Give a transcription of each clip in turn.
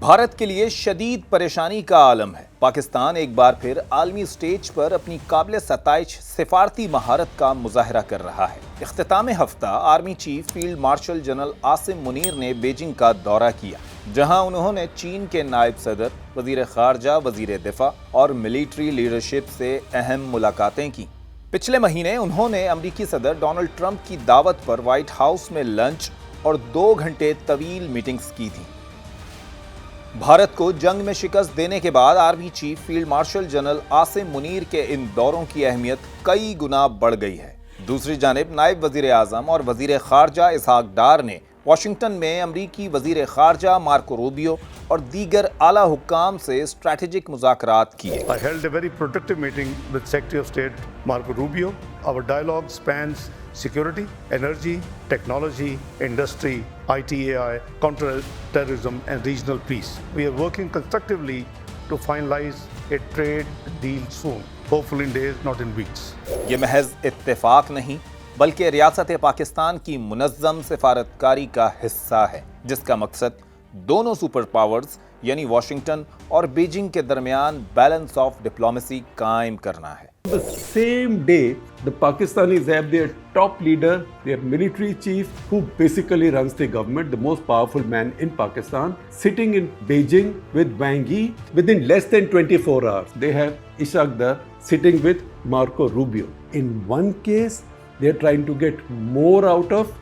بھارت کے لیے شدید پریشانی کا عالم ہے۔ پاکستان ایک بار پھر عالمی سٹیج پر اپنی قابل ستائش سفارتی مہارت کا مظاہرہ کر رہا ہے۔ اختتام ہفتہ army chief field marshal general Asim Munir نے بیجنگ کا دورہ کیا، جہاں انہوں نے چین کے نائب صدر، وزیر خارجہ، وزیر دفاع اور ملٹری لیڈرشپ سے اہم ملاقاتیں کی۔ پچھلے مہینے انہوں نے امریکی صدر ڈونلڈ ٹرمپ کی دعوت پر وائٹ ہاؤس میں لنچ اور 2 گھنٹے طویل میٹنگز کی تھیں۔ بھارت کو جنگ میں شکست دینے کے بعد army chief field marshal general Asim Munir کے ان دوروں کی اہمیت کئی گنا بڑھ گئی ہے۔ دوسری جانب نائب وزیر اعظم اور وزیر خارجہ اسحاق ڈار نے واشنگٹن میں امریکی وزیر خارجہ مارکو روبیو اور دیگر اعلیٰ حکام سے اسٹریٹجک مذاکرات کیے۔ I held a very productive meeting with Secretary of State Marco Rubio. Our dialogue spans security, energy, technology, industry, IT, AI, counter-terrorism and regional peace. We are working constructively to finalize a trade deal soon, hopefully in days, not in weeks. یہ محض اتفاق نہیں بلکہ ریاست پاکستان کی منظم سفارتکاری کا حصہ ہے، جس کا مقصد دونوں سپر پاورز یعنی واشنگٹن اور بیجنگ کے درمیان بیلنس آف ڈپلومیسی قائم کرنا ہے۔ The same day, the Pakistanis have their top leader, their military chief, who basically runs the government, the most powerful man in Pakistan, sitting in Beijing with Wang Yi within less than 24 hours. They have Ishaq Dar sitting with Marco Rubio. In one case, they are trying to get more out of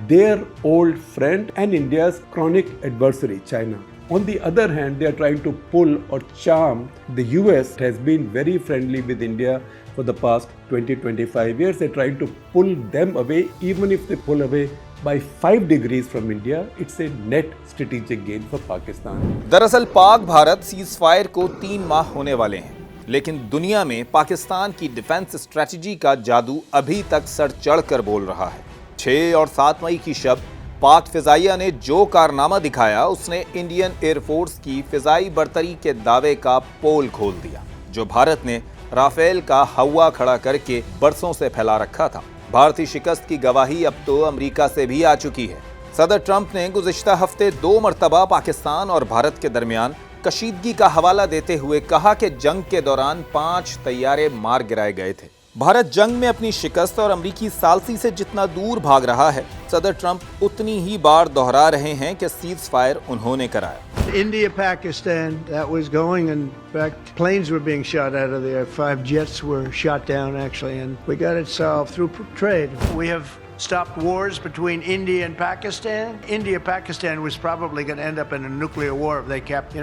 their old friend and India's chronic adversary, China. On the other hand, they are trying to pull or charm the US. It has been very friendly with India for the past 20-25 years. They're trying to pull them away. Even if they pull away by 5 degrees from India, it's a net strategic gain for Pakistan. دراصل پاک Bharat cease fire کو 3 ماہ ہونے والے ہیں، لیکن دنیا میں پاکستان کی ڈیفنس اسٹریٹجی کا جادو ابھی تک سر چڑھ کر بول رہا ہے۔ 6 اور 7 مئی کی شب پاک فضائیہ نے جو کارنامہ دکھایا، اس نے انڈین ایئر فورس کی فضائی برتری کے دعوے کا پول کھول دیا، جو بھارت نے رافیل کا ہوا کھڑا کر کے برسوں سے پھیلا رکھا تھا۔ بھارتی شکست کی گواہی اب تو امریکہ سے بھی آ چکی ہے۔ صدر ٹرمپ نے گزشتہ ہفتے 2 مرتبہ پاکستان اور بھارت کے درمیان کشیدگی کا حوالہ دیتے ہوئے کہا کہ جنگ کے دوران 5 طیارے مار گرائے گئے تھے۔ بھارت جنگ میں اپنی شکست اور امریکی ثالثی سے جتنا دور بھاگ رہا ہے، صدر ٹرمپ اتنی ہی بار دہرا رہے ہیں کہ سیز فائر انہوں نے کرایا۔ India, Pakistan, that was going, and in fact, planes were being shot out of there. 5 jets were shot down, actually, and we got it solved through trade. We have stopped wars between India and Pakistan. India, Pakistan was probably going to end up in a nuclear war if they kept,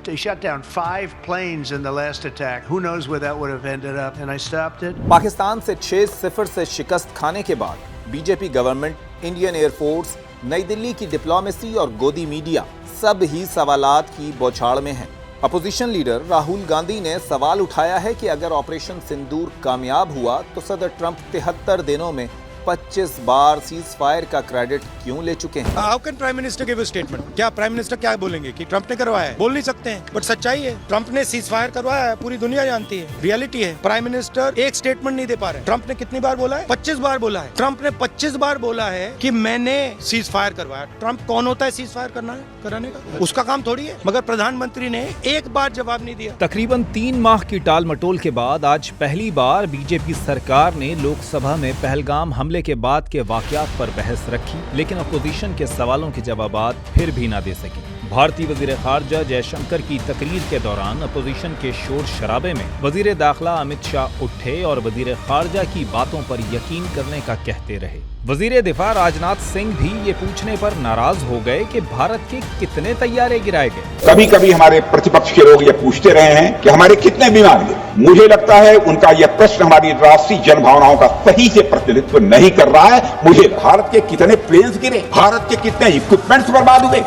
they shut down 5 planes in the last attack. Who knows where that would have ended up, and I stopped it. Pakistan سے 6-0 سے شکست کھانے کے بعد B J P government, Indian air force, نئی دلی کی diplomacy اور گودی media سب ہی سوالات کی بوچھاڑ میں ہیں۔ اپوزیشن لیڈر راہل گاندھی نے سوال اٹھایا ہے کہ اگر آپریشن سندور کامیاب ہوا تو صدر ٹرمپ 73 دنوں میں 25 بار سیز فائر کا کریڈٹ کیوں لے چکے ہیں؟ How can Prime Minister give a statement? کیا پرائم منسٹر کیا بولیں گے کہ ٹرمپ نے کروایا ہے؟ بول نہیں سکتے ہیں، بٹ سچائی ہے، ٹرمپ نے سیز فائر کروایا ہے، پوری دنیا جانتی ہے، ریئلٹی ہے۔ پرائم منسٹر ایک سٹیٹمنٹ نہیں دے پا رہے۔ ٹرمپ نے کتنی بار بولا ہے؟ 25 بار بولا ہے۔ ٹرمپ نے 25 بار بولا ہے کہ میں نے سیز فائر کروایا۔ ٹرمپ کون ہوتا ہے سیز فائر کرانے کا؟ اس کا کام تھوڑی ہے۔ مگر پردھان منتری نے ایک بار جواب نہیں دیا۔ تقریباً 3 ماہ کی ٹال مٹول کے بعد آج پہلی بار بی جے پی سرکار نے لوک سبھا میں پہلگام حملے کے بعد کے واقعات پر بحث رکھی، لیکن اپوزیشن کے سوالوں کے جوابات پھر بھی نہ دے سکی۔ بھارتی وزیر خارجہ جے شنکر کی تقریر کے دوران اپوزیشن کے شور شرابے میں وزیر داخلہ امت شاہ اٹھے اور وزیر خارجہ کی باتوں پر یقین کرنے کا کہتے رہے۔ وزیر دفاع راجناتھ سنگھ بھی یہ پوچھنے پر ناراض ہو گئے کہ بھارت کے کتنے طیارے گرائے گئے۔ کبھی کبھی ہمارے پرتپکش کے لوگ یہ پوچھتے رہے ہیں کہ ہمارے کتنے بیمار گئے۔ مجھے لگتا ہے ان کا یہ پرشن ہماری راشٹریہ جن بھاوناؤں کا صحیح سے پرتیندتو نہیں کر رہا ہے۔ مجھے بھارت کے کتنے پلینز گرے، بھارت کے کتنے اکوپمنٹس برباد ہوئے،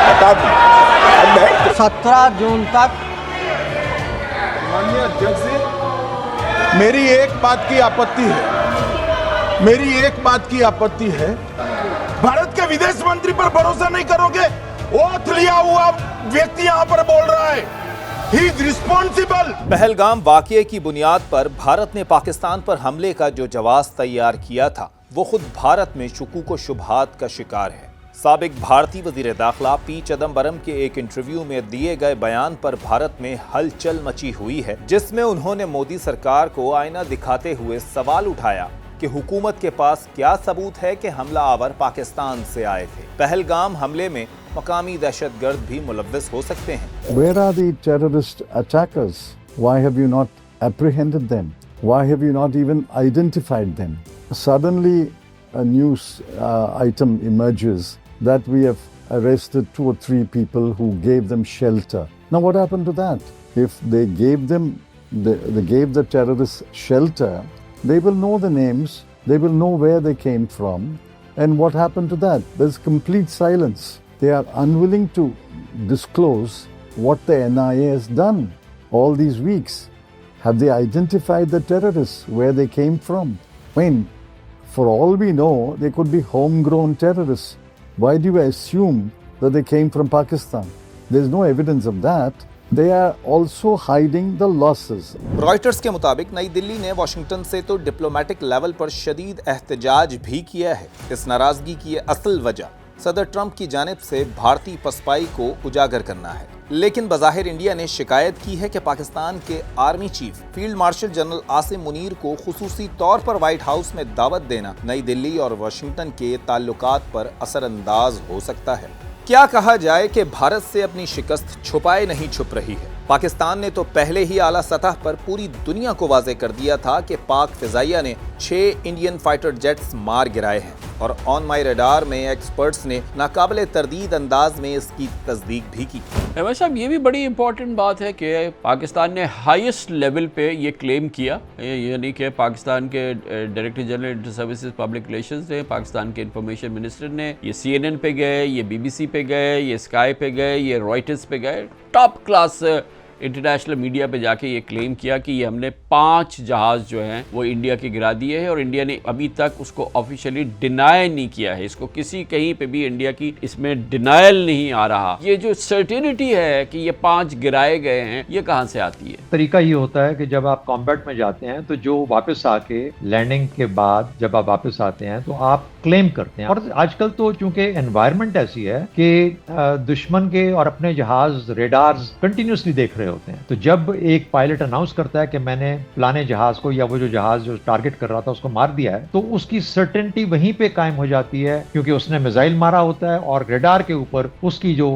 بتا دیں۔ 17 جون تک میری ایک بات کی آپتی ہے، بھارت کے ودیش منتری پر بھروسہ نہیں کرو گے؟ اوتھ لیا ہوا ویکتی یہاں پر بول رہا ہے He is responsible. पहलगाम वाक़ये की बुनियाद पर भारत ने पाकिस्तान पर हमले का जो जवाब तैयार किया था वो खुद भारत में शुकूक व शुबहात का शिकार है। साबिक भारतीय वज़ीर दाखिला पी चिदम्बरम के एक इंटरव्यू में दिए गए बयान पर भारत में हलचल मची हुई है, जिसमें उन्होंने मोदी सरकार को आईना दिखाते हुए सवाल उठाया कि हुकूमत के पास क्या सबूत है कि हमलावर पाकिस्तान से आए थे। पहलगाम हमले में मकामी दहशतगर्द भी मुलव्वस हो सकते हैं। Where are the terrorist attackers? Why have you not apprehended them? Why have you not even identified them? Suddenly a news item emerges that we have arrested 2 or 3 people who gave them shelter. Now what happened to that? If they gave the terrorists shelter, they will know the names, they will know where they came from, and what happened to that? There's complete silence. They are unwilling to disclose what the NIA has done all these weeks. Have they identified the terrorists, where they came from? I mean, for all we know, they could be homegrown terrorists. Why do you assume that they came from Pakistan? There's no evidence of that. They are also hiding the losses. Reuters के मुताबिक नई दिल्ली ने Washington से तो diplomatic level पर शदीद एहतजाज भी किया है। इस नाराजगी की असल वजह सदर ट्रंप की जानिब से भारतीय पसपाई को उजागर करना है। लेकिन बज़ाहिर इंडिया ने शिकायत की है कि पाकिस्तान के army chief field marshal general Asim Munir को खुसूसी तौर पर व्हाइट हाउस में दावत देना नई दिल्ली और वाशिंगटन के ताल्लुकात पर असरअंदाज हो सकता है। क्या कहा जाए कि भारत से अपनी शिकस्त छुपाए नहीं छुप रही है। पाकिस्तान ने तो पहले ही आला सतह पर पूरी दुनिया को वाज़ेह कर दिया था कि पाक फिजाइया ने 6 इंडियन फाइटर जेट्स मार गिराए हैं और ऑन माई रडार में एक्सपर्ट्स ने नाकाबिले तरदीद अंदाज में इसकी तस्दीक भी की। अहमद साहब, ये भी बड़ी इंपॉर्टेंट बात है कि पाकिस्तान ने हाईएस्ट लेवल पे ये क्लेम किया, यानी कि पाकिस्तान के director general inter services public relations ने, पाकिस्तान के इंफॉर्मेशन मिनिस्टर ने, ये CNN पे गए, ये BBC पे गए, ये स्काई पे गए, ये रॉयटर्स पे गए, टॉप क्लास इंटरनेशनल मीडिया पे जाके ये क्लेम किया कि ये हमने 5 जहाज़ जो हैं वो इंडिया के गिरा दिए हैं और इंडिया ने अभी तक उसको ऑफिशियली डिनाई नहीं किया है। इसको किसी कहीं पे भी इंडिया की इसमें डिनायल नहीं आ रहा। ये जो सर्टेनिटी है कि ये 5 गिराए गए हैं, ये कहाँ से आती है? तरीका ये होता है कि जब आप कॉम्बैट में जाते हैं तो जो वापस आके लैंडिंग के बाद जब आप वापस आते हैं तो आप क्लेम करते हैं। और आजकल तो चूंकि एनवायरनमेंट ऐसी है कि दुश्मन के और अपने जहाज रेडार्स कंटिन्यूसली देख रहे होते हैं। तो जब एक पायलट अनाउंस करता है कि मैंने फलाने जहाज को या वो जो जहाज जो टारगेट कर रहा था उसको मार दिया है, तो उसकी सर्टेनिटी वहीं पे कायम हो जाती है क्योंकि उसने मिसाइल मारा होता है और रेडार के ऊपर उसकी जो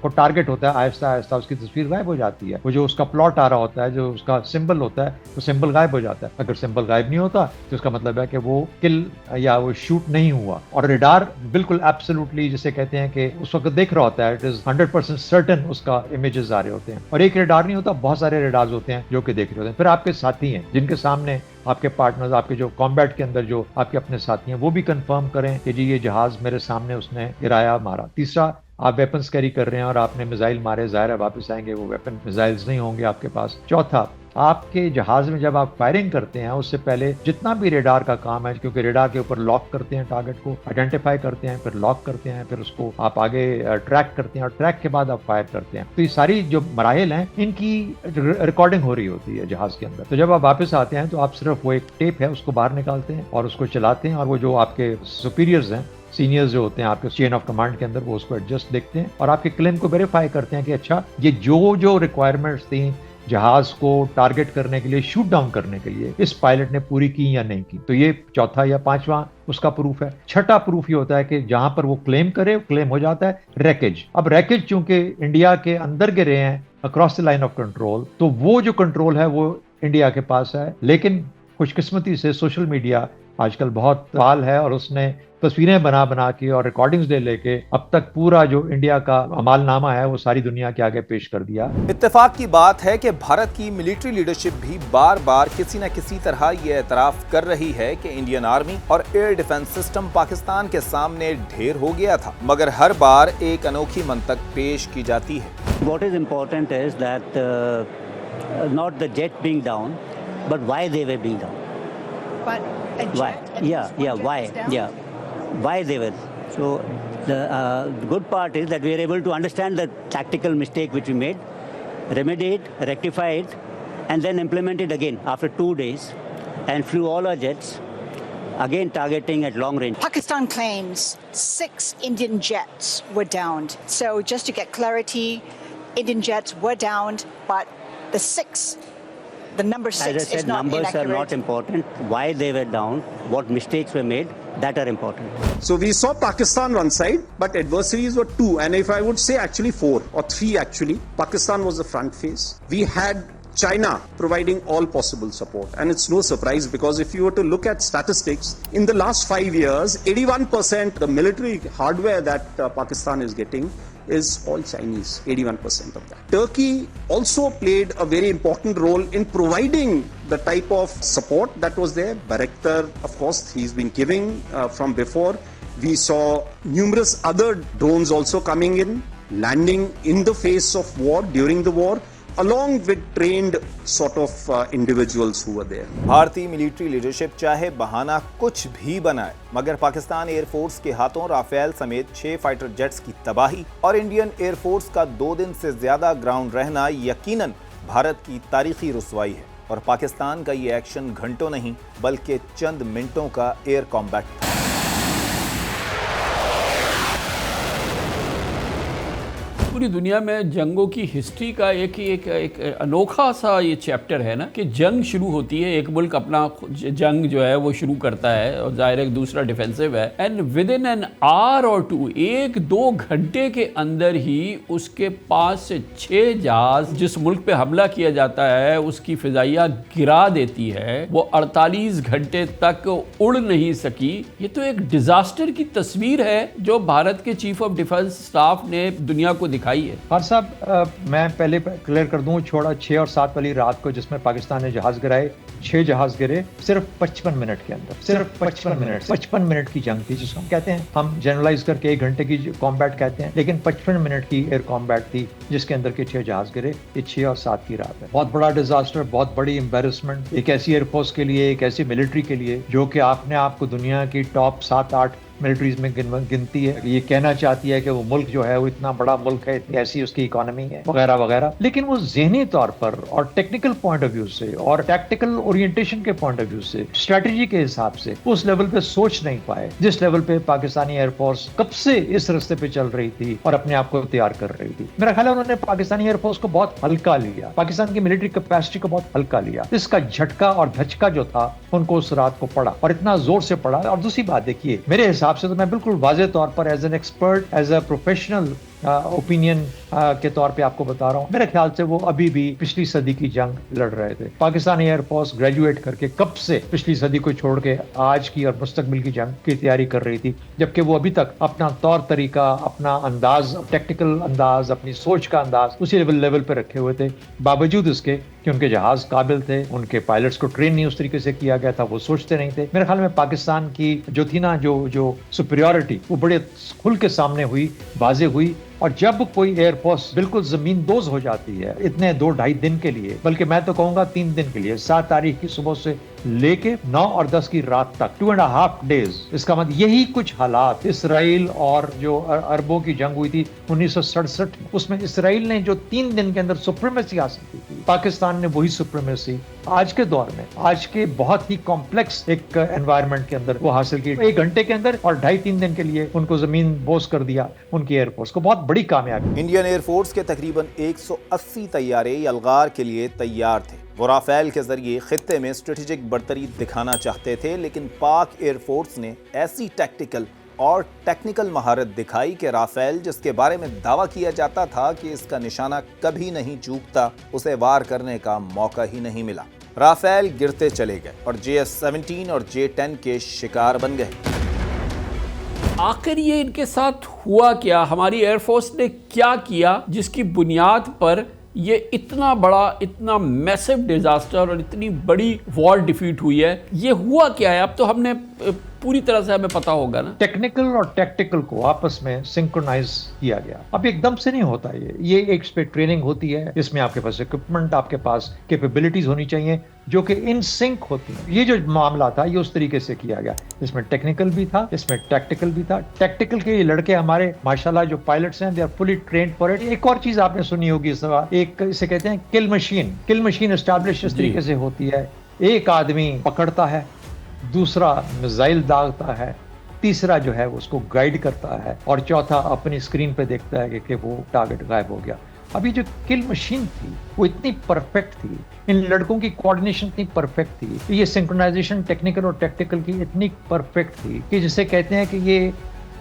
टारगेट होता है आहिस्ता आहिस्ता उसकी तस्वीर गायब हो जाती है। वो जो उसका प्लॉट आ रहा होता है, जो उसका सिंबल होता है, वो सिंबल गायब हो जाता है। अगर सिंबल गायब नहीं होता तो उसका मतलब है कि वो किल या वो शूट नहीं हुआ। और रेडार बिल्कुल एब्सोल्युटली जिसे कहते हैं कि उस वक्त देख रहा होता है, इट इज 100% सर्टेन उसका इमेजेस आ रहे होते हैं। और एक रेडार नहीं होता, बहुत सारे रेडार्स होते हैं जो कि देख रहे होते हैं। फिर आपके साथी हैं जिनके सामने आपके पार्टनर्स, आपके जो कॉम्बैट के अंदर जो आपके अपने साथी हैं, वो भी कंफर्म करें कि जी ये जहाज मेरे सामने उसने गिराया, मारा। तीसरा, आप वेपन्स कैरी कर रहे हैं और आपने मिसाइल मारे, जाहिर है वापस आएंगे वो वेपन, मिसाइल्स नहीं होंगे आपके पास। चौथा, आपके जहाज में जब आप फायरिंग करते हैं उससे पहले जितना भी रेडार का काम है, क्योंकि रेडार के ऊपर लॉक करते हैं, टारगेट को आइडेंटिफाई करते हैं, फिर लॉक करते हैं, फिर उसको आप आगे ट्रैक करते हैं और ट्रैक के बाद आप फायर करते हैं। तो ये सारी जो मराहिल हैं इनकी रिकॉर्डिंग हो रही होती है जहाज के अंदर। तो जब आप वापस आते हैं तो आप सिर्फ वो एक टेप है उसको बाहर निकालते हैं और उसको चलाते हैं और वो जो आपके सुपीरियर्स हैं, सीनियर्स जो होते हैं आपके चेन ऑफ कमांड के अंदर, वो उसको एडजस्ट देखते हैं और आपके क्लेम को वेरीफाई करते हैं कि अच्छा ये जो रिक्वायरमेंट्स थी जहाज को टारगेट करने के लिए, शूट डाउन करने के लिए, इस पायलट ने पूरी की या नहीं की। तो ये चौथा या पांचवा उसका प्रूफ है। छठा प्रूफ ये होता है कि जहां पर वो क्लेम करे, क्लेम हो जाता है रैकेज। अब रैकेज चूंकि इंडिया के अंदर गिरे हैं across the line of control, तो वो जो कंट्रोल है वो इंडिया के पास है। लेकिन खुशकिस्मती से सोशल मीडिया आजकल बहुत फाल है और उसने तस्वीरें बना के और रिकॉर्डिंग्स लेके अब तक पूरा जो इंडिया का अमालनामा है वो सारी दुनिया के आगे पेश कर दिया। इत्तेफाक की बात है कि भारत की मिलिट्री लीडरशिप भी बार बार किसी न किसी तरह ये एतराफ कर रही है कि इंडियन आर्मी और एयर डिफेंस सिस्टम पाकिस्तान के सामने ढेर हो गया था, मगर हर बार एक अनोखी मंतक पेश की जाती है। What is important is that not the jet being down, but why they were being down. But a jet Why? Why? down? Why they were. So the good part is that we are able to understand the tactical mistake which we made, remedy it, rectify it, and then implement it again after 2 days, and flew all our jets, again targeting at long range. Pakistan claims 6 Indian jets were downed. So just to get clarity, Indian jets were downed, but the number 6 As I said, is not numbers inaccurate. are not important. Why they were down, what mistakes were made, that are important. So we saw Pakistan one side, but adversaries were 2, and if I would say actually 4 or 3 actually. Pakistan was the front face. We had China providing all possible support, and it's no surprise because if you were to look at statistics, in the last 5 years, 81% the military hardware that Pakistan is getting is all Chinese, 81% of that. Turkey also played a very important role in providing the type of support that was there. Bayraktar, of course, he's been giving from before. We saw numerous other drones also coming in, landing in the face of war, during the war, along with trained sort of individuals who were there. भारतीय military leadership चाहे बहाना कुछ भी बनाए, मगर Pakistan air force के हाथों Rafale समेत 6 फाइटर जेट्स की तबाही और इंडियन एयर फोर्स का 2 दिन से ज्यादा ग्राउंड रहना यकीनन भारत की तारीखी रुसवाई है। और पाकिस्तान का ये एक्शन घंटों नहीं बल्कि चंद मिनटों का एयर कॉम्बैट था। पूरी दुनिया में जंगों की हिस्ट्री का एक अनोखा सा ये चैप्टर है ना कि जंग शुरू होती है, एक मुल्क अपना जंग जो है वो शुरू करता है और ज़ाहिर है दूसरा डिफेंसिव है, and with in an hour और 2 1-2 घंटे के अंदर ही उसके 5 से 6 जहाज जिस मुल्क पे हमला किया जाता है उसकी फिजाइया गिरा देती है, वो 48 घंटे तक उड़ नहीं सकी। ये तो एक डिजास्टर की तस्वीर है जो भारत के चीफ ऑफ डिफेंस स्टाफ ने दुनिया को दिखाई है। खान साहब, मैं पहले क्लियर कर दूं, छोड़ा 6 और 7 वाली रात को जिसमें पाकिस्तान ने जहाज गिराए, 6 जहाज गिरे सिर्फ 55 मिनट के अंदर, सिर्फ 55 मिनट की जंग थी, जिसको हम कहते हैं, हम जनरलाइज करके 1 घंटे की कॉम्बैट कहते हैं, लेकिन 55 मिनट की एयर कॉम्बैट थी जिसके अंदर के 6 जहाज गिरे। ये 6 और 7 की रात है। बहुत बड़ा डिजास्टर, बहुत बड़ी एम्बेरसमेंट एक ऐसी एयरफोर्स के लिए, एक ऐसी मिलिट्री के लिए जो कि आपने आपको दुनिया की टॉप 7-8 मिलिट्रीज में गिनती है। ये कहना चाहती है कि वो मुल्क जो है वो इतना बड़ा मुल्क है, इतनी ऐसी उसकी इकोनॉमी है वगैरह वगैरह, लेकिन वो ज़हनी तौर पर और टेक्निकल पॉइंट ऑफ व्यू से और टैक्टिकल ओरिएंटेशन के पॉइंट ऑफ व्यू से, स्ट्रेटजी के हिसाब से उस लेवल पे सोच नहीं पाए जिस लेवल पे पाकिस्तानी एयरफोर्स कब से इस रास्ते पे चल रही थी और अपने आप को तैयार कर रही थी। मेरा ख्याल है उन्होंने पाकिस्तानी एयरफोर्स को बहुत हल्का लिया, पाकिस्तान की मिलिट्री कैपेसिटी को बहुत हल्का लिया। इसका झटका और धचका जो था उनको उस रात को पड़ा और इतना जोर से पड़ा। और दूसरी बात देखिए, मेरे हिसाब से तो मैं बिल्कुल वाज़ेह तौर पर as an expert, as a professional opinion के तौर पे आपको बता रहा हूँ, मेरे ख्याल से वो अभी भी पिछली सदी की जंग लड़ रहे थे। पाकिस्तानी एयरफोर्स ग्रेजुएट करके कब से पिछली सदी को छोड़ के आज की और मुस्तकबिल की जंग की तैयारी कर रही थी, जबकि वो अभी तक अपना तौर तरीका, अपना अंदाज, टेक्निकल अंदाज, अपनी सोच का अंदाज उसी लेवल पे रखे हुए थे, बावजूद इसके कि उनके जहाज काबिल थे, उनके पायलट्स को ट्रेन नहीं उस तरीके से किया गया था, वो सोचते नहीं थे। मेरे ख्याल में पाकिस्तान की जो थी ना जो सुपीरियरिटी वो बड़े खुल के सामने हुई, वाज़ेह हुई। और जब कोई एयरफोर्स बिल्कुल जमीन दोज हो जाती है इतने 2-2.5 दिन के लिए, बल्कि मैं तो कहूंगा 3 दिन के लिए, 7 तारीख की सुबह से लेके 9 और 10 की रात तक, 2.5 डेज, इसका मतलब यही कुछ हालात इसराइल और जो अरबों की जंग हुई थी 1967 में, उसमें इसराइल ने जो 3 दिन के अंदर सुप्रीमेसी हासिल की थी, पाकिस्तान ने वही सुप्रीमेसी आज के दौर में, आज के बहुत ही कॉम्प्लेक्स एक एनवायरनमेंट के अंदर वो हासिल की 1 घंटे के अंदर, और 2.5-3 दिन के लिए उनको जमीन बोस कर दिया उनकी एयरफोर्स को। बहुत बड़ी कामयाबी। इंडियन एयरफोर्स के तकरीबन 180 तैयारे यलगार के लिए तैयार थे। वो राफेल के जरिए खित्ते में स्ट्रेटेजिक बर्तरी दिखाना चाहते थे, लेकिन पाक एयरफोर्स ने ऐसी टैक्टिकल और टेक्निकल महारत दिखाई कि राफेल, जिसके बारे में दावा किया जाता था कि इसका निशाना कभी नहीं चूकता, उसे वार करने का मौका ही नहीं मिला। राफेल गिरते चले गए और JS-17 और J-10 के शिकार बन गए। आखिर ये इनके साथ हुआ क्या? हमारी एयरफोर्स ने क्या किया जिसकी बुनियाद पर ये इतना बड़ा, इतना मैसिव डिजास्टर और इतनी बड़ी वॉर डिफीट हुई है? ये हुआ क्या है? अब तो हमने पूरी तरह से हमें पता होगा ना। टेक्निकल और टैक्टिकल को आपस में सिंक्रोनाइज किया गया। अब एकदम से नहीं होता ये एक पे ट्रेनिंग होती है, इसमें आपके पास इक्विपमेंट, आपके पास कैपेबिलिटीज होनी चाहिए जो कि इन सिंक होती है। ये जो मामला था ये उस तरीके से किया गया, इसमें टेक्निकल भी था, इसमें टैक्टिकल भी था। टैक्टिकल के ये लड़के हमारे माशाल्लाह जो पायलट्स हैं, they are fully trained for it. एक और चीज आपने सुनी होगी इस सवाल, एक इसे कहते हैं किल मशीन एस्टैब्लिश इस तरीके से होती है, एक आदमी पकड़ता है, दूसरा मिसाइल दागता है, तीसरा जो है उसको गाइड करता है, और चौथा अपनी स्क्रीन पे देखता है कि वो टारगेट गायब हो गया। अभी जो किल मशीन थी वो इतनी परफेक्ट थी, इन लड़कों की कोऑर्डिनेशन इतनी परफेक्ट थी, ये सिंक्रोनाइजेशन टेक्निकल और टैक्टिकल की इतनी परफेक्ट थी कि जिसे कहते हैं कि ये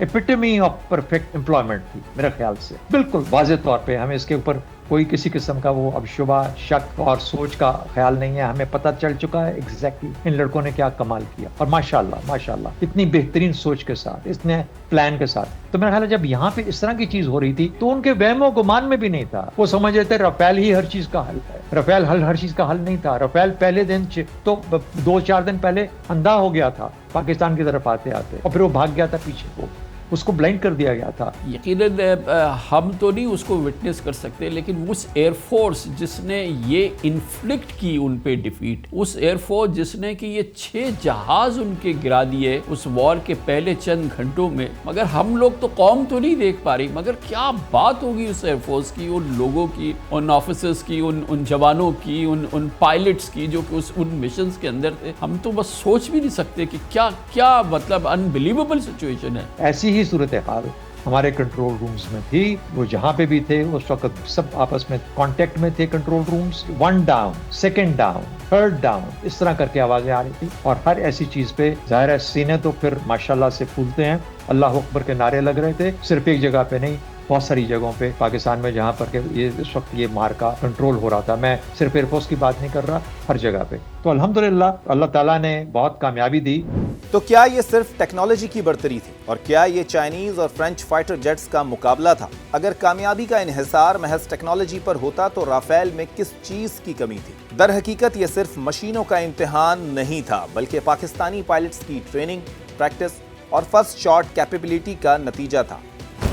एपिटमी ऑफ परफेक्ट एम्प्लॉयमेंट थी मेरे ख्याल से। बिल्कुल वाज़ेह तौर पे हमें इसके ऊपर कोई किसी किस्म का वो अब शुबा, शक और सोच का ख्याल नहीं है। हमें पता चल चुका है एग्जैक्टली इन लड़कों ने क्या कमाल किया, और माशाल्लाह इतनी बेहतरीन सोच के साथ, इतने प्लान के साथ। तो मेरा ख्याल है जब यहाँ पे इस तरह की चीज हो रही थी तो उनके वहमो गुमान में भी नहीं था। वो समझ रहे थे रफेल ही हर चीज का हल है। रफेल हर चीज का हल नहीं था। रफेल पहले दिन तो 2-4 दिन पहले अंधा हो गया था पाकिस्तान की तरफ आते आते, और फिर वो भाग गया था पीछे, वो उसको ब्लाइंड कर दिया गया था। यकीनन हम तो नहीं उसको विटनेस कर सकते, लेकिन उस एयरफोर्स जिसने ये इन्फ्लिक्ट की उन पे डिफीट, उस एयरफोर्स जिसने कि ये 6 जहाज उनके गिरा दिए उस वॉर के पहले चंद घंटों में, मगर हम लोग तो कौम तो नहीं देख पा रही। मगर क्या बात होगी उस एयरफोर्स की, उन लोगों की, उन ऑफिसर्स की, उन जवानों की, उन पायलट्स की जो कि उन मिशंस के अंदर थे। हम तो बस सोच भी नहीं सकते कि क्या मतलब अनबिलीवेबल सिचुएशन है। ऐसी ही सूरत हाल हमारे कंट्रोल रूम्स में थी। वो जहां पे भी थे उस वक्त सब आपस में कांटेक्ट में थे। Control rooms 1 down, 2nd down, 3rd down, इस तरह करके आवाजें आ रही थी। और हर ऐसी चीज पे जाहिर है सीने तो फिर माशाल्लाह से फूलते हैं। अल्लाह अकबर के नारे लग रहे थे, सिर्फ एक जगह पे नहीं, बहुत सारी जगहों पे पाकिस्तान में जहाँ पर ये इस वक्त ये मार का कंट्रोल हो रहा था। मैं सिर्फ एयरफोर्स की बात नहीं कर रहा, हर जगह पे। तो अल्हम्दुलिल्लाह अल्लाह ताला ने बहुत कामयाबी दी। तो क्या ये सिर्फ टेक्नोलॉजी की बढ़तरी थी, और क्या ये चाइनीज और फ्रेंच फाइटर जेट्स का मुकाबला था? अगर कामयाबी का इन्हिसार महज टेक्नोलॉजी पर होता तो राफेल में किस चीज की कमी थी? दर हकीकत ये सिर्फ मशीनों का इम्तिहान नहीं था, बल्कि पाकिस्तानी पायलट्स की ट्रेनिंग, प्रैक्टिस और फर्स्ट शॉट कैपेबिलिटी का नतीजा था।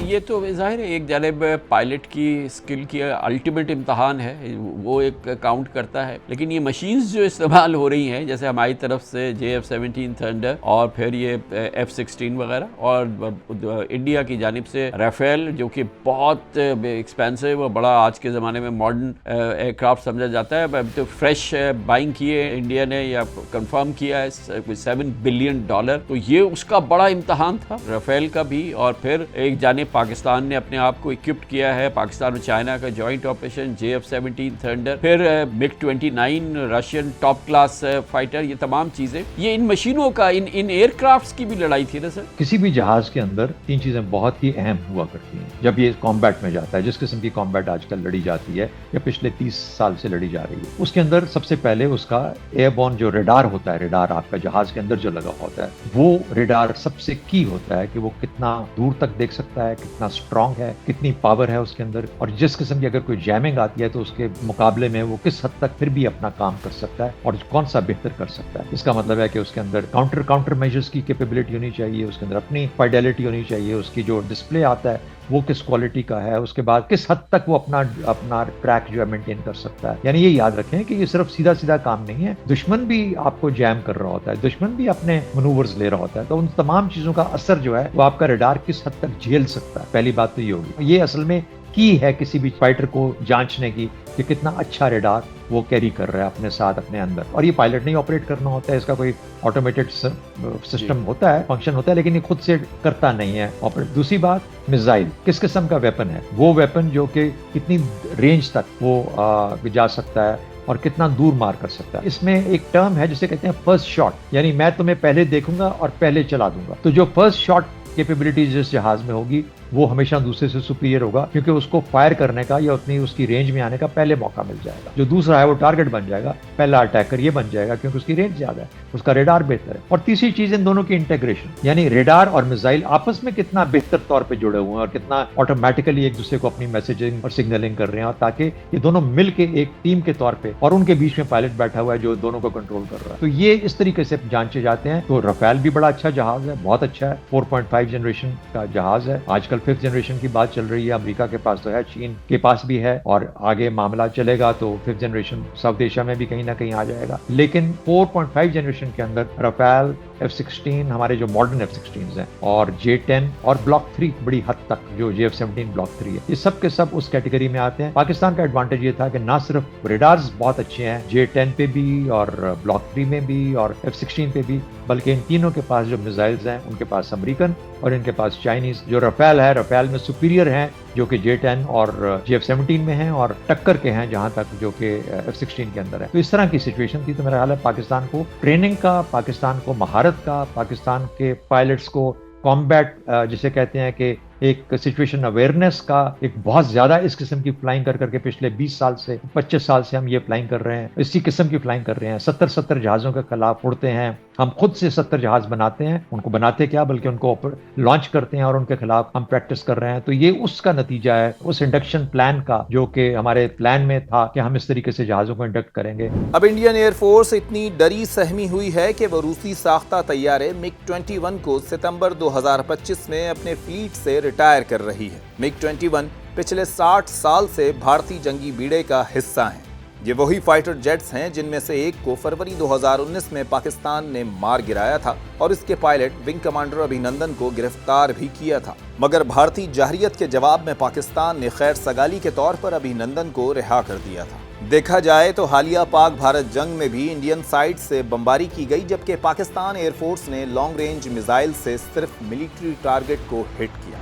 ये तो ज़ाहिर है एक जानिब पायलट की स्किल की अल्टीमेट इम्तहान है, वो एक काउंट करता है। लेकिन ये मशीन्स जो इस्तेमाल हो रही हैं, जैसे हमारी तरफ से JF-17 थंडर और फिर ये F-16 वगैरह, और इंडिया की जानिब से राफेल जो कि बहुत एक्सपेंसिव और बड़ा आज के ज़माने में मॉडर्न एयरक्राफ्ट समझा जाता है। तो फ्रेश बाइंग की है इंडिया ने, या कंफर्म किया है $7 बिलियन। तो ये उसका बड़ा इम्तहान था राफेल का भी। और फिर एक जानिब पाकिस्तान ने अपने आप को इक्विप्ड किया है, पाकिस्तान और चाइना का जॉइंट ऑपरेशन JF-17 थंडर, फिर MiG-29 Russian top class fighter, ये तमाम चीजें, ये इन मशीनों का, इन एयरक्राफ्ट्स की भी लड़ाई थी ना सर। किसी भी जहाज के अंदर 3 चीजें बहुत ही अहम हुआ करती हैं जब ये कॉम्बैट में जाता है। जिस किस्म की कॉम्बैट आजकल लड़ी जाती है या पिछले 30 साल से लड़ी जा रही है, उसके अंदर सबसे पहले उसका एयरबोर्न जो रेडार होता है, रेडार आपका जहाज के अंदर जो लगा होता है, वो रेडार सबसे की होता है कि वो कितना दूर तक देख सकता है, कितना स्ट्रांग है, कितनी पावर है उसके अंदर, और जिस किस्म की अगर कोई जैमिंग आती है तो उसके मुकाबले में वो किस हद तक फिर भी अपना काम कर सकता है और कौन सा बेहतर कर सकता है। इसका मतलब है कि उसके अंदर काउंटर मेजर्स की कैपेबिलिटी होनी चाहिए, उसके अंदर अपनी फाइडेलिटी होनी चाहिए, उसकी जो डिस्प्ले आता है वो किस क्वालिटी का है, उसके बाद किस हद तक वो अपना ट्रैक जो है मेंटेन कर सकता है। यानी ये याद रखें कि ये सिर्फ सीधा काम नहीं है, दुश्मन भी आपको जैम कर रहा होता है, दुश्मन भी अपने मनूवर्स ले रहा होता है। तो उन तमाम चीजों का असर जो है वो आपका रेडार किस हद तक झेल सकता है, पहली बात तो ये होगी। ये असल में की है किसी भी फाइटर को जांचने की कि कितना अच्छा रेडार वो कैरी कर रहा है अपने साथ, अपने अंदर। और ये पायलट नहीं ऑपरेट करना होता है, इसका कोई ऑटोमेटेड सिस्टम होता है, फंक्शन होता है, लेकिन ये खुद से करता नहीं है ऑपरेट। दूसरी बात, मिसाइल किस किस्म का वेपन है, वो वेपन जो कि कितनी रेंज तक वो जा सकता है और कितना दूर मार कर सकता है। इसमें एक टर्म है जिसे कहते हैं फर्स्ट शॉट, यानी मैं तुम्हें पहले देखूंगा और पहले चला दूंगा। तो जो फर्स्ट शॉट कैपेबिलिटी जिस जहाज में होगी وہ ہمیشہ دوسرے سے سپیریئر ہوگا کیونکہ اس کو فائر کرنے کا یا اتنی اس کی رینج میں آنے کا پہلے موقع مل جائے گا. جو دوسرا ہے وہ ٹارگٹ بن جائے گا, پہلا اٹیکر یہ بن جائے گا کیونکہ اس کی رینج زیادہ ہے, اس کا ریڈار بہتر ہے. اور تیسری چیز ان دونوں کی انٹیگریشن, یعنی ریڈار اور میزائل آپس میں کتنا بہتر طور پہ جڑے ہوئے ہیں اور کتنا آٹومیٹکلی ایک دوسرے کو اپنی میسجنگ اور سگنلنگ کر رہے ہیں, اور تاکہ یہ دونوں مل کے ایک ٹیم کے طور پہ, اور ان کے بیچ میں پائلٹ بیٹھا ہوا ہے جو دونوں کو کنٹرول کر رہا ہے. تو یہ اس طریقے سے جانچے جاتے ہیں. تو رافیل بھی بڑا اچھا جہاز ہے, بہت اچھا ہے, 4.5 جنریشن کا جہاز ہے. آج کل 5th جنریشن کی بات چل رہی ہے, امریکہ کے پاس تو ہے, چین کے پاس بھی ہے, اور آگے معاملہ چلے گا تو 5th جنریشن ساؤتھ ایشیا میں بھی کہیں نہ کہیں آ جائے گا. لیکن 4.5 جنریشن کے اندر رافیل, F-16 ہمارے جو ماڈرن F-16 ہیں, اور J-10 اور بلاک 3 بڑی حد تک جو J-17 بلاک 3 ہے, یہ سب کے سب اس کیٹیگری میں آتے ہیں. پاکستان کا ایڈوانٹیج یہ تھا کہ نہ صرف ریڈارز بہت اچھے ہیں J-10 پہ بھی اور بلاک 3 میں بھی اور F-16 پہ بھی, بلکہ ان تینوں کے پاس جو میزائلز ہیں ان کے پاس امریکن اور ان کے پاس چائنیز. جو رافیل ہے, رافیل میں سپیریئر ہیں جو کہ J-10 اور J-17 میں ہیں, اور ٹکر کے ہیں جہاں تک جو کہ F-16 کے اندر ہے. تو اس طرح کی سچویشن تھی. تو میرا خیال ہے پاکستان کو ٹریننگ کا, پاکستان کو مہارت کا, پاکستان کے پائلٹس کو کامبیٹ جسے کہتے ہیں کہ ایک سچویشن اویئرنیس کا, ایک بہت زیادہ اس قسم کی فلائنگ کر کے پچھلے 20 سال سے 25 سال سے ہم یہ فلائنگ کر رہے ہیں, اسی قسم کی فلائنگ کر رہے ہیں. 70 جہازوں کے خلاف اڑتے ہیں ہم, خود سے 70 جہاز بناتے ہیں, ان کو بناتے کیا بلکہ ان کو لانچ کرتے ہیں اور ان کے خلاف ہم پریکٹس کر رہے ہیں. تو یہ اس کا نتیجہ ہے, اس انڈکشن پلان کا جو کہ ہمارے پلان میں تھا کہ ہم اس طریقے سے جہازوں کو انڈکٹ کریں گے. اب انڈین ایئر فورس اتنی ڈری سہمی ہوئی ہے کہ وہ روسی ساختہ طیارے MiG-21 کو ستمبر 2025 میں اپنے فلیٹ سے ریٹائر کر رہی ہے. MiG-21 پچھلے 60 سال سے بھارتی جنگی بیڑے کا حصہ ہیں. یہ وہی فائٹر جیٹس ہیں جن میں سے ایک کو فروری 2019 میں پاکستان نے مار گرایا تھا اور اس کے پائلٹ ونگ کمانڈر ابھینندن کو گرفتار بھی کیا تھا. مگر بھارتی جارحیت کے جواب میں پاکستان نے خیر سگالی کے طور پر ابھینندن کو رہا کر دیا تھا. دیکھا جائے تو حالیہ پاک بھارت جنگ میں بھی انڈین سائیڈ سے بمباری کی گئی, جبکہ پاکستان ایئر فورس نے لانگ رینج میزائل سے صرف ملٹری ٹارگٹ کو ہٹ کیا.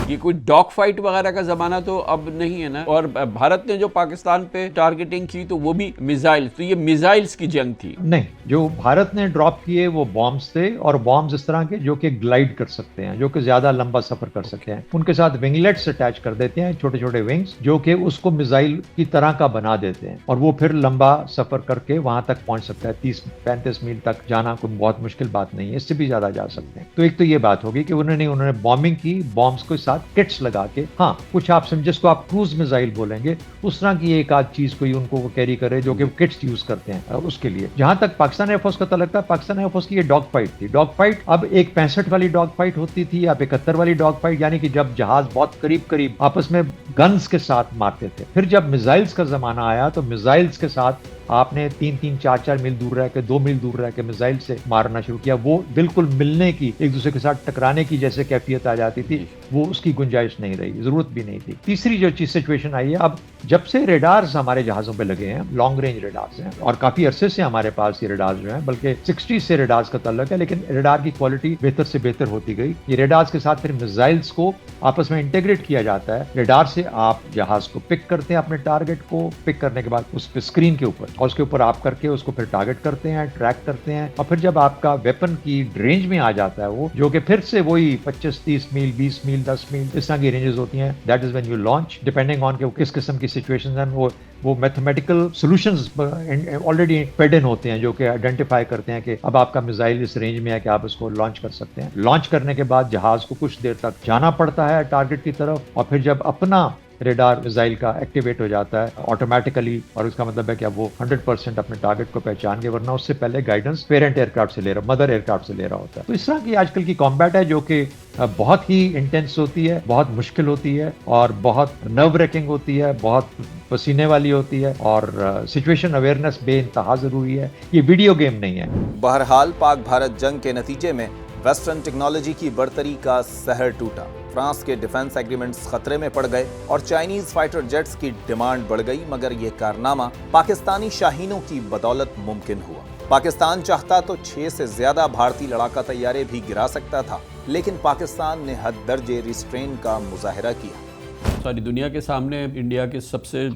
یہ کوئی ڈاگ فائٹ وغیرہ کا زمانہ تو اب نہیں ہے نا, اور بھارت نے جو پاکستان پہ ٹارگیٹنگ کی تو وہ بھی میزائل, تو یہ میزائلز کی جنگ تھی. نہیں, جو بھارت نے ڈراپ کیے وہ بامبز تھے, اور بامبز اس طرح کے جو کہ گلائڈ کر سکتے ہیں, جو کہ زیادہ لمبا سفر کر سکتے ہیں. ان کے ساتھ ونگلیٹس اٹیچ کر دیتے ہیں, چھوٹے چھوٹے ونگز, جو کہ اس کو میزائل کی طرح کا بنا دیتے ہیں, اور وہ پھر لمبا سفر کر کے وہاں تک پہنچ سکتا ہے. 30-35 میل تک جانا کوئی بہت مشکل بات نہیں ہے, اس سے بھی زیادہ جا سکتے ہیں. تو ایک تو یہ بات ہوگی کہ انہوں نے بامبنگ کی, بامبز کو ساتھ کٹس لگا کے, ہاں کچھ آپ جس کو آپ کروز میزائل بولیں گے اس طرح کی ایک آدھ چیز کوئی ان کو کیری کرے جو کہ کٹس یوز کرتے ہیں اس کے لیے. جہاں تک پاکستان ایئر فورس کا تعلق تھا, پاکستان ایئر فورس کی یہ ڈاگ فائٹ تھی. ڈاگ فائٹ اب ایک 65 والی ڈاگ فائٹ ہوتی تھی, اب 71 والی ڈاگ فائٹ, یعنی کہ جب جہاز بہت قریب آپس میں گنز کے ساتھ مارتے تھے. پھر جب میزائلز کا زمانہ آیا تو میزائلز کے ساتھ آپ نے 3-3, 4-4 میل دور رہ کے, 2 میل دور رہ کے میزائل سے مارنا شروع کیا. وہ بالکل ملنے کی, ایک دوسرے کے ساتھ ٹکرانے کی جیسے کیفیت آ جاتی تھی, وہ اس کی گنجائش نہیں رہی, ضرورت بھی نہیں تھی. تیسری جو چیز سچویشن آئی ہے, اب جب سے ریڈارز ہمارے جہازوں پہ لگے ہیں, لانگ رینج ریڈارز ہیں, اور کافی عرصے سے ہمارے پاس یہ ریڈارز جو ہیں, بلکہ 60 سے ریڈارز کا تعلق ہے, لیکن ریڈار کی کوالٹی بہتر سے بہتر ہوتی گئی. یہ ریڈارز کے ساتھ پھر میزائلز کو آپس میں انٹیگریٹ کیا جاتا ہے. ریڈار سے آپ جہاز کو پک کرتے ہیں, اپنے ٹارگٹ کو پک کرنے کے بعد اس پہ اسکرین کے اوپر, اور اس کے اوپر آپ کر کے اس کو پھر ٹارگٹ کرتے ہیں, ٹریک کرتے ہیں, اور پھر جب آپ کا ویپن کی رینج میں آ جاتا ہے وہ, جو کہ پھر سے وہی 25-30 میل, 20 میل, 10 میل اس طرح کی رینجز ہوتی ہیں, that is when you launch, depending on کہ کس قسم کی سچویشنز ہیں. وہ میتھمیٹیکل سولوشنز آلریڈی پیڈ ان ہوتے ہیں جو کہ آئیڈینٹیفائی کرتے ہیں کہ اب آپ کا میزائل اس رینج میں ہے کہ آپ اس کو لانچ کر سکتے ہیں. لانچ کرنے کے بعد جہاز کو کچھ دیر تک جانا پڑتا ہے ٹارگٹ کی طرف, اور پھر جب اپنا ریڈار میزائل کا ایکٹیویٹ ہو جاتا ہے آٹومیٹیکلی, اور اس کا مطلب ہے کہ اب وہ 100% اپنے ٹارگٹ کو پہچان گئے, ورنہ اس سے پہلے گائیڈنس پیرنٹ ایئر کرافٹ سے لے رہا, مدر ایئر کرافٹ سے لے رہا ہوتا ہے. تو اس طرح کی آج کل کی کامبیٹ ہے جو کہ بہت ہی انٹینس ہوتی ہے, بہت مشکل ہوتی ہے, اور بہت نرو ریکنگ ہوتی ہے, بہت پسینے والی ہوتی ہے, اور سچویشن اویئرنیس بے انتہا ضروری ہے. یہ ویڈیو گیم نہیں ہے. بہرحال پاک بھارت جنگ کے نتیجے میں ویسٹرن ٹیکنالوجی کی برتری کا سحر ٹوٹا. فرانس کے ڈیفنس ایگریمنٹس خطرے میں پڑ گئے اور چائنیز فائٹر جیٹس کی ڈیمانڈ بڑھ گئی, مگر یہ کارنامہ پاکستانی شاہینوں کی بدولت ممکن ہوا. پاکستان چاہتا تو 6 سے زیادہ بھارتی لڑاکا طیارے بھی گرا سکتا تھا, لیکن پاکستان نے حد درجے ریسٹرین کا مظاہرہ کیا. सारी दुनिया के सामने इंडिया के सबसे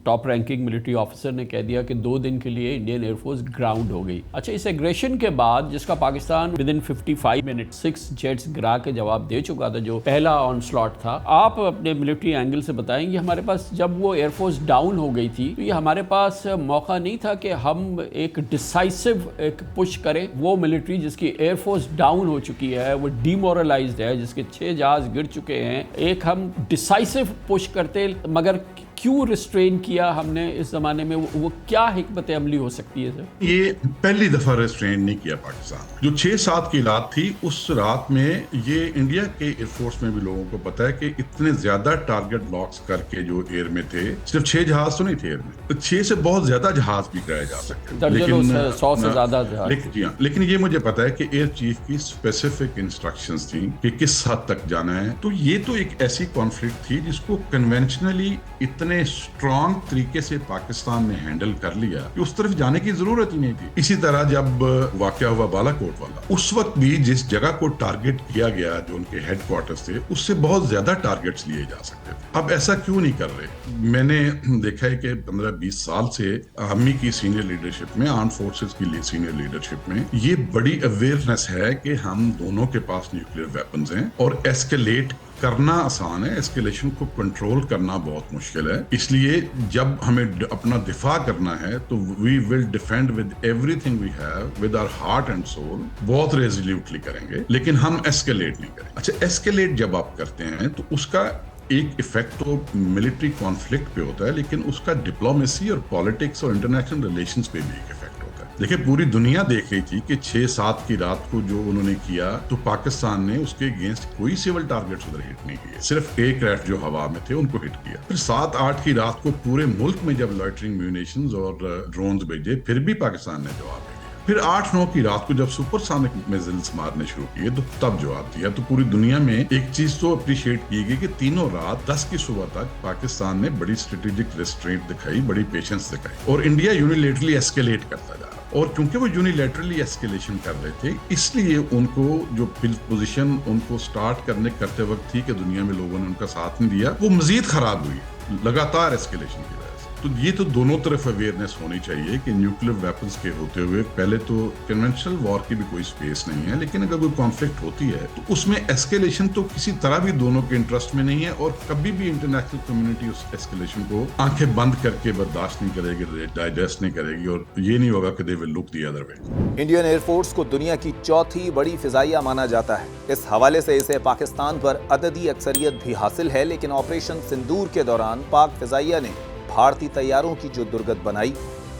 टॉप रैंकिंग मिलिट्री ऑफिसर ने कह दिया कि 2 दिन के लिए इंडियन एयरफोर्स ग्राउंड हो गई। अच्छा, इस एग्रेशन के बाद जिसका Pakistan with in 55 minute 6 jets गिरा के जवाब दे चुका था, जो पहला ऑन स्लॉट था, आप अपने मिलिट्री एंगल से बताएंगे हमारे पास जब वो एयरफोर्स डाउन हो गई थी तो ये हमारे पास मौका नहीं था कि हम एक डिसाइसिव एक पुश करें? वो मिलिट्री जिसकी एयरफोर्स डाउन हो चुकी है, वो डीमोरलाइज्ड है, जिसके 6 जहाज गिर चुके हैं, एक हम डिसाइसिव पुश करते, मगर क्यों रिस्ट्रेन किया हमने इस जमाने में? वो क्या हिकमत अमली हो सकती है सर? ये पहली दफा रिस्ट्रेन नहीं किया पाकिस्तान। जो 6-7 की रात थी, उस रात में ये इंडिया के एयरफोर्स में भी लोगों को पता है कि इतने ज्यादा टारगेट लॉक्स करके जो एयर में थे, सिर्फ 6 जहाज तो नहीं थे एयर में, तो 6 से बहुत ज्यादा जहाज भी कराए जा सकते हैं, लेकिन 100 से ज्यादा जहाज। लेकिन ये मुझे पता है कि एयर चीफ की स्पेसिफिक इंस्ट्रक्शंस थी कि किस हद तक जाना है। तो ये तो एक ऐसी कॉन्फ्लिक्ट थी जिसको कन्वेंशनली इतने स्ट्रॉन्ग तरीके से पाकिस्तान ने हैंडल कर लिया कि उस तरफ जाने की जरूरत ही नहीं थी। इसी तरह जब वाकया हुआ बालाकोट वाला, उस वक्त भी जिस जगह को टारगेट किया गया, जो उनके हेडक्वार्टर्स थे, उससे बहुत ज्यादा टारगेट्स लिए जा सकते थे। अब ऐसा क्यों नहीं कर रहे? मैंने देखा है कि 15-20 साल से आर्मी की सीनियर लीडरशिप में, आर्म फोर्सेस की सीनियर लीडरशिप में ये बड़ी अवेयरनेस है कि हम दोनों के पास न्यूक्लियर वेपन्स हैं और एस्केलेट करना आसान है, एस्केलेशन को कंट्रोल करना बहुत मुश्किल है। इसलिए जब हमें अपना दिफा करना है तो we will defend with everything we have, with our heart and soul, बहुत रेजोल्यूटली करेंगे, लेकिन हम एस्केलेट नहीं करेंगे। अच्छा, एस्केलेट जब आप करते हैं तो उसका एक इफेक्ट तो मिलिट्री कॉन्फ्लिक्ट पे होता है, लेकिन उसका डिप्लोमेसी और पॉलिटिक्स और इंटरनेशनल रिलेशंस पे भी एक इफेक्ट। देखिए, पूरी दुनिया देख रही थी कि 6-7 की रात को जो उन्होंने किया, तो पाकिस्तान ने उसके अगेंस्ट कोई सिविल टारगेट्स उधर हिट नहीं किए, सिर्फ एयरक्राफ्ट जो हवा में थे उनको हिट किया। फिर 7-8 की रात को पूरे मुल्क में जब लॉइटरिंग म्यूनिशंस और ड्रोन्स भेजे, फिर भी पाकिस्तान ने जवाब दिया। फिर 8-9 की रात को जब सुपरसोनिक मिसाइल्स मारने शुरू किए तो तब जवाब दिया। तो पूरी दुनिया में एक चीज तो अप्रिशिएट की गई कि तीनों रात 10 की सुबह तक पाकिस्तान ने बड़ी स्ट्रेटेजिक रेस्ट्रेंट दिखाई, बड़ी पेशेंस दिखाई, और इंडिया यूनिलेटरली एस्केलेट करता जा रहा। और क्योंकि वो यूनिलेटरली एस्केलेशन कर रहे थे, इसलिए उनको जो पोजीशन उनको स्टार्ट करते वक्त थी कि दुनिया में लोगों ने उनका साथ नहीं दिया, वो मजीद खराब हुई लगातार एस्केलेशन की वजह से। तो ये तो दोनों तरफ अवेयरनेस होनी चाहिए कि न्यूक्लियर वेपन्स के होते हुए पहले तो कन्वेंशनल वॉर की भी कोई स्पेस नहीं है, लेकिन अगर कोई कॉन्फ्लिक्ट होती है तो उसमें एस्केलेशन तो किसी तरह भी दोनों के इंटरेस्ट में नहीं है, और कभी भी इंटरनेशनल कम्युनिटी उस एस्केलेशन को आंखें बंद करके बर्दाश्त नहीं करेगी, डाइजेस्ट नहीं करेगी, और ये नहीं होगा कि they will look the other way. Indian air force को दुनिया की 4थी बड़ी फिजाइया माना जाता है। इस हवाले से इसे पाकिस्तान पर अददी अक्सरियत भी हासिल है, लेकिन ऑपरेशन सिंदूर के दौरान पाक फिजाइया ने भारतीय तैयारों की जो दुर्गत बनाई,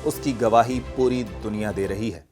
उसकी गवाही पूरी दुनिया दे रही है।